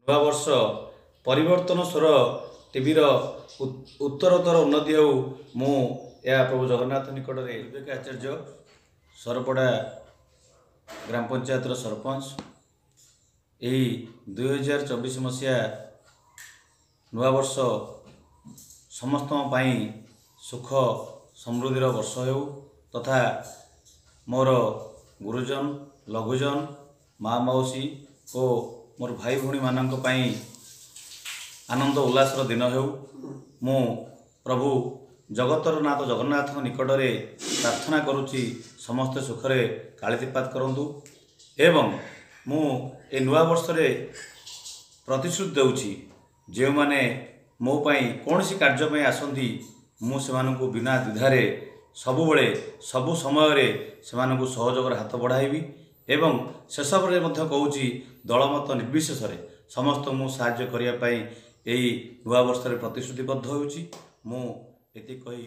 नूआ वर्ष परिवर्तन स्वर टीवी उत्तरोत्तर उन्नति हो मु या प्रभु जगन्नाथ निकट में विवेक आचार्य सरपड़ा ग्राम पंचायत सरपंच यही 2024 मसीहा नूआ वर्ष समस्त सुख समृद्धि वर्ष हो तथा मोर गुरुजन लघुजन माँ मौसी और मोर भाई भौणी मानक आनंद उल्लास दिन हो मु प्रभु जगतर नाथ जगन्नाथ निकट में प्रार्थना करुच्ची समस्ते सुखरे कालीपात करूँ एवं मु ए नुआ वर्ष रे प्रतिश्रुति देउछि जे माने मो पई कोनसी कार्य में आसंती मु सेमानकु बिना द्विधारे सबु बळे सबु समय रे सेमानकु सहयोगर हाथ बढ़ाइबी एवं शेष रे मध्य कहूछि दलमत निर्विशेष रे समस्त मु साहाय्य करिया पई एई नुआ वर्ष रे प्रतिश्रुतिबद्ध होउछि मु एति कहि